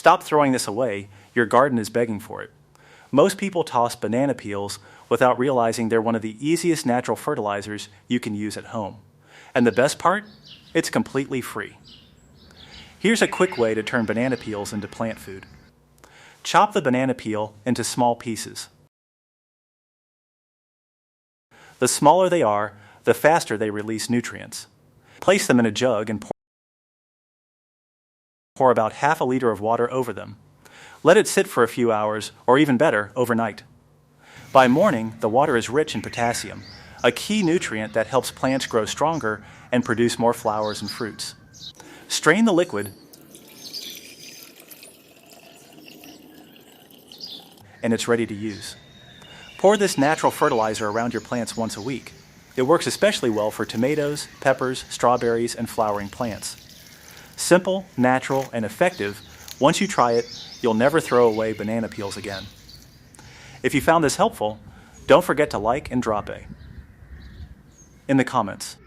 Stop throwing this away, your garden is begging for it. Most people toss banana peels without realizing they're one of the easiest natural fertilizers you can use at home. And the best part? It's completely free. Here's a quick way to turn banana peels into plant food. Chop the banana peel into small pieces. The smaller they are, the faster they release nutrients. Place them in a jug and pour about half a liter of water over them. Let it sit for a few hours, or even better, overnight. By morning, the water is rich in potassium, a key nutrient that helps plants grow stronger and produce more flowers and fruits. Strain the liquid and it's ready to use. Pour this natural fertilizer around your plants once a week. It works especially well for tomatoes, peppers, strawberries, and flowering plants. Simple, natural, and effective. Once you try it, you'll never throw away banana peels again. If you found this helpful, don't forget to like and drop a in the comments.